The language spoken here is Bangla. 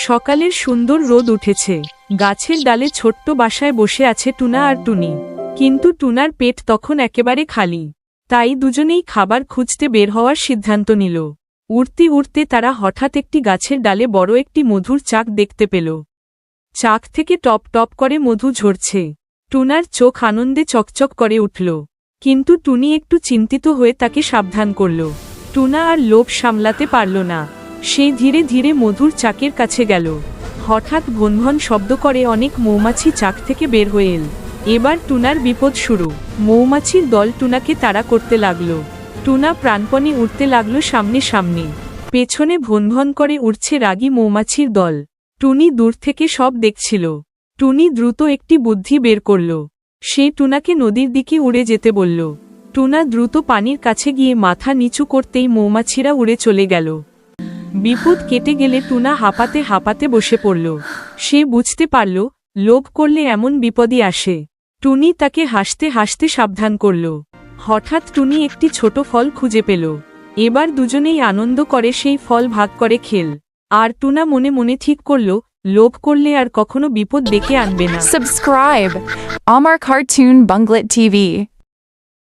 সকালের সুন্দর রোদ উঠেছে। গাছের ডালে ছোট্ট বাসায় বসে আছে টুনা আর টুনি। কিন্তু টুনার পেট তখন একেবারে খালি। তাই দুজনেই খাবার খুঁজতে বের হওয়ার সিদ্ধান্ত নিল। উড়তে উড়তে তারা হঠাৎ একটি গাছের ডালে বড় একটি মধুর চাক দেখতে পেল। চাক থেকে টপ টপ করে মধু ঝরছে। টুনার চোখ আনন্দে চকচক করে উঠল। কিন্তু টুনি একটু চিন্তিত হয়ে তাকে সাবধান করল। টুনা আর লোভ সামলাতে পারল না। সে ধীরে ধীরে মধুর চাকের কাছে গেল। হঠাৎ ভনভন শব্দ করে অনেক মৌমাছি চাক থেকে বের হয়ে এল। এবার টুনার বিপদ শুরু। মৌমাছির দল টুনাকে তাড়া করতে লাগল। টুনা প্রাণপণে উঠতে লাগল সামনে সামনে। পেছনে ভনভন করে উঠছে রাগী মৌমাছির দল। টুনি দূর থেকে সব দেখছিল। টুনি দ্রুত একটি বুদ্ধি বের করল। সে টুনাকে নদীর দিকে উড়ে যেতে বলল। টুনা দ্রুত পানির কাছে গিয়ে মাথা নিচু করতেই মৌমাছিরা উড়ে চলে গেল। বিপদ কেটে গেলে টুনা হাঁপাতে হাঁপাতে বসে পড়ল। সে বুঝতে পারল, লোভ করলে এমন বিপদই আসে। টুনি তাকে হাসতে হাসতে সাবধান করল। হঠাৎ টুনি একটি ছোট ফল খুঁজে পেল। এবার দুজনেই আনন্দ করে সেই ফল ভাগ করে খেল। আর টুনা মনে মনে ঠিক করল, লোভ করলে আর কখনো বিপদ ডেকে আনবে না। Subscribe Amar Cartoon Bunglet TV.